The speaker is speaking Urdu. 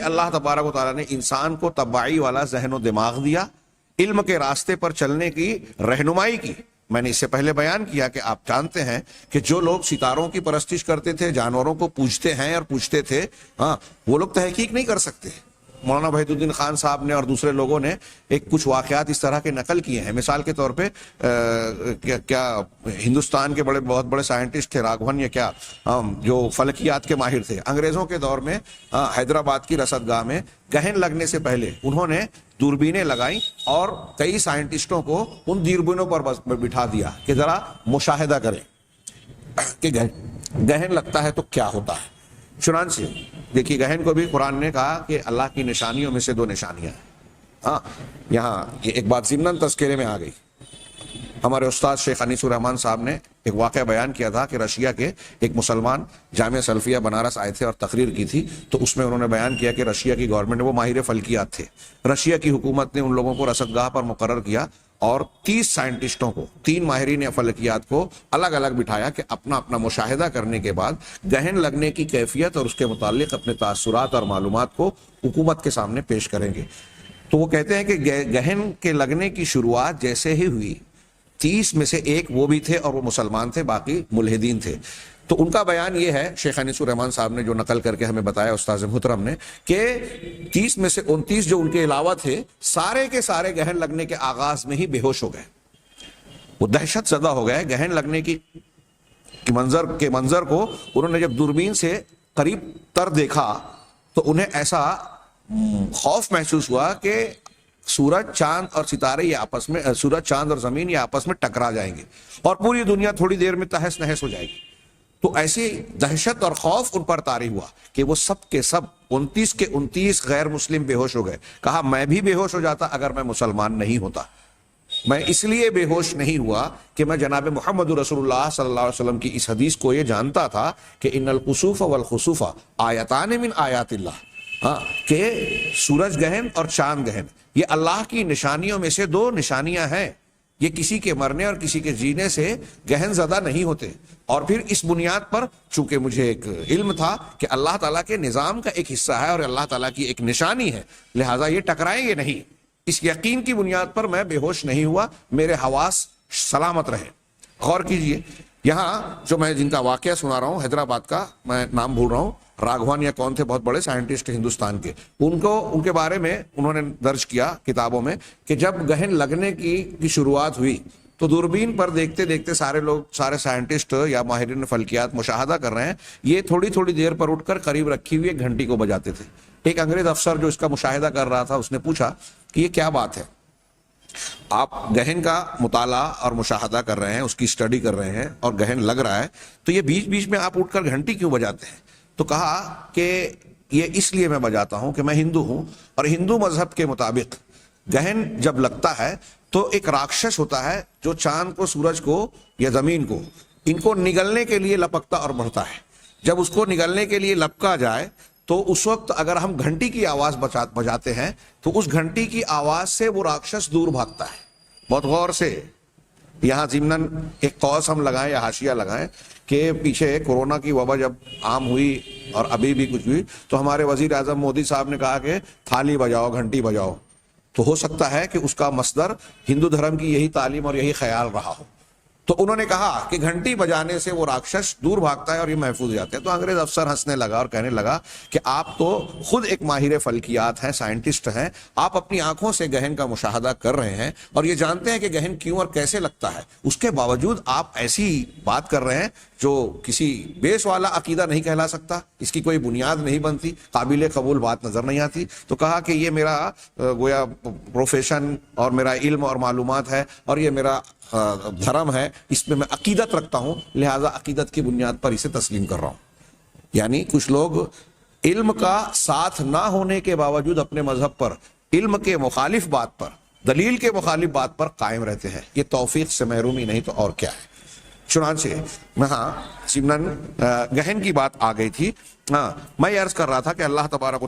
اللہ تبارک و تعالیٰ نے انسان کو تباہی والا ذہن و دماغ دیا، علم کے راستے پر چلنے کی رہنمائی کی۔ میں نے اس سے پہلے بیان کیا کہ آپ جانتے ہیں کہ جو لوگ ستاروں کی پرستش کرتے تھے، جانوروں کو پوجتے ہیں اور پوجتے تھے، وہ لوگ تحقیق نہیں کر سکتے۔ مولانا وحید الدین خان صاحب نے اور دوسرے لوگوں نے ایک کچھ واقعات اس طرح کے نقل کیے ہیں۔ مثال کے طور پہ کیا ہندوستان کے بہت بڑے سائنٹسٹ تھے، راگھون یا کیا، جو فلکیات کے ماہر تھے، انگریزوں کے دور میں حیدرآباد کی رصدگاہ میں گہن لگنے سے پہلے انہوں نے دوربینیں لگائیں اور کئی سائنٹسٹوں کو ان دوربینوں پر بٹھا دیا کہ ذرا مشاہدہ کریں کہ گہن لگتا ہے تو کیا ہوتا ہے۔ چنانچہ دیکھیے، گہن کو بھی قرآن نے کہا کہ اللہ کی نشانیوں میں سے 2 نشانیاں ہیں۔ یہاں یہ ایک بات ضمناً تذکرے میں آ گئی۔ ہمارے استاد شیخ انیس الرحمان صاحب نے ایک واقعہ بیان کیا تھا کہ رشیا کے ایک مسلمان جامعہ سلفیہ بنارس آئے تھے اور تقریر کی تھی، تو اس میں انہوں نے بیان کیا کہ رشیا کی گورنمنٹ، وہ ماہر فلکیات تھے، رشیا کی حکومت نے ان لوگوں کو رصدگاہ پر مقرر کیا اور 30 سائنٹسٹوں کو، 3 ماہرین فلکیات کو الگ الگ بٹھایا کہ اپنا اپنا مشاہدہ کرنے کے بعد گہن لگنے کی کیفیت اور اس کے متعلق اپنے تاثرات اور معلومات کو حکومت کے سامنے پیش کریں گے۔ تو وہ کہتے ہیں کہ گہن کے لگنے کی شروعات جیسے ہی ہوئی، 30 میں سے 1 وہ بھی تھے اور وہ مسلمان تھے، باقی ملحدین تھے۔ تو ان کا بیان یہ ہے، شیخ انیس الرحمان صاحب نے جو نقل کر کے ہمیں بتایا استاذ محترم نے، کہ 30 میں سے 29 جو ان کے علاوہ تھے، سارے کے سارے گہن لگنے کے آغاز میں ہی بے ہوش ہو گئے۔ وہ دہشت زدہ ہو گئے گہن لگنے کی منظر کو انہوں نے جب دوربین سے قریب تر دیکھا تو انہیں ایسا خوف محسوس ہوا کہ سورج چاند اور ستارے یہ آپس میں، سورج چاند اور زمین یہ آپس میں ٹکرا جائیں گے اور پوری دنیا تھوڑی دیر میں تہس نہس ہو جائے گی۔ تو ایسی دہشت اور خوف ان پر طاری ہوا کہ وہ سب کے سب 29 کے 29 غیر مسلم بے ہوش ہو گئے۔ کہا میں بھی بے ہوش ہو جاتا اگر میں مسلمان نہیں ہوتا۔ میں اس لیے بے ہوش نہیں ہوا کہ میں جناب محمد رسول اللہ صلی اللہ علیہ وسلم کی اس حدیث کو یہ جانتا تھا کہ ان الکسوف والخسوف آیتان من آیات اللہ، کہ سورج گہن اور چاند گہن یہ اللہ کی نشانیوں میں سے 2 نشانیاں ہیں۔ یہ کسی کے مرنے اور کسی کے جینے سے گہن زدہ نہیں ہوتے۔ اور پھر اس بنیاد پر چونکہ مجھے ایک علم تھا کہ اللہ تعالیٰ کے نظام کا ایک حصہ ہے اور اللہ تعالیٰ کی ایک نشانی ہے، لہٰذا یہ ٹکرائیں گے نہیں، اس یقین کی بنیاد پر میں بے ہوش نہیں ہوا، میرے حواس سلامت رہے۔ غور کیجئے، یہاں جو میں جن کا واقعہ سنا رہا ہوں، حیدرآباد کا، میں نام بھول رہا ہوں، راگھون یا کون تھے، بہت بڑے سائنٹسٹ ہندوستان کے، ان کے بارے میں انہوں نے درج کیا کتابوں میں کہ جب گہن لگنے کی شروعات ہوئی تو دوربین پر دیکھتے دیکھتے سارے سائنٹسٹ یا ماہرین فلکیات مشاہدہ کر رہے ہیں، یہ تھوڑی تھوڑی دیر پر اٹھ کر قریب رکھی ہوئی ایک گھنٹی کو بجاتے تھے۔ ایک انگریز افسر جو اس کا مشاہدہ کر رہا تھا، اس نے پوچھا کہ یہ کیا بات ہے، آپ گہن کا مطالعہ اور مشاہدہ کر رہے ہیں، اس کی اسٹڈی کر رہے ہیں اور گہن لگ رہا ہے، تو یہ بیچ بیچ میں آپ اٹھ کر گھنٹی کیوں بجاتے ہیں؟ تو کہا کہ یہ اس لیے میں بجاتا ہوں کہ میں ہندو ہوں اور ہندو مذہب کے مطابق گہن جب لگتا ہے تو ایک راکشس ہوتا ہے جو چاند کو، سورج کو یا زمین کو، ان کو نگلنے کے لیے لپکتا اور بڑھتا ہے۔ جب اس کو نگلنے کے لیے لپکا جائے تو اس وقت اگر ہم گھنٹی کی آواز بجاتے ہیں تو اس گھنٹی کی آواز سے وہ راکشس دور بھاگتا ہے۔ بہت غور سے یہاں ضمناً ایک قوس ہم لگائیں یا حاشیہ لگائیں کہ پیچھے کورونا کی وبا جب عام ہوئی اور ابھی بھی کچھ ہوئی تو ہمارے وزیر اعظم مودی صاحب نے کہا کہ تھالی بجاؤ، گھنٹی بجاؤ، تو ہو سکتا ہے کہ اس کا مصدر ہندو دھرم کی یہی تعلیم اور یہی خیال رہا ہو۔ تو انہوں نے کہا کہ گھنٹی بجانے سے وہ راکشس دور بھاگتا ہے اور یہ محفوظ ہو جاتے ہیں۔ تو انگریز افسر ہنسنے لگا اور کہنے لگا کہ آپ تو خود ایک ماہر فلکیات ہیں، سائنٹسٹ ہیں، آپ اپنی آنکھوں سے گہن کا مشاہدہ کر رہے ہیں اور یہ جانتے ہیں کہ گہن کیوں اور کیسے لگتا ہے، اس کے باوجود آپ ایسی بات کر رہے ہیں جو کسی بیس والا عقیدہ نہیں کہلا سکتا، اس کی کوئی بنیاد نہیں بنتی، قابل قبول بات نظر نہیں آتی۔ تو کہا کہ یہ میرا گویا پروفیشن اور میرا علم اور معلومات ہے اور یہ میرا دھرم ہے، اس میں عقیدت رکھتا ہوں، لہٰذا عقیدت کی بنیاد پر اسے تسلیم کر رہا ہوں۔ یعنی کچھ لوگ علم کا ساتھ نہ ہونے کے باوجود اپنے مذہب پر، علم کے مخالف بات پر، دلیل کے مخالف بات پر قائم رہتے ہیں، یہ توفیق سے محرومی نہیں تو اور کیا ہے۔ چنانچہ وہاں ضمناً گہن کی بات آ گئی تھی، میں یہ عرض کر رہا تھا کہ اللہ تبارک و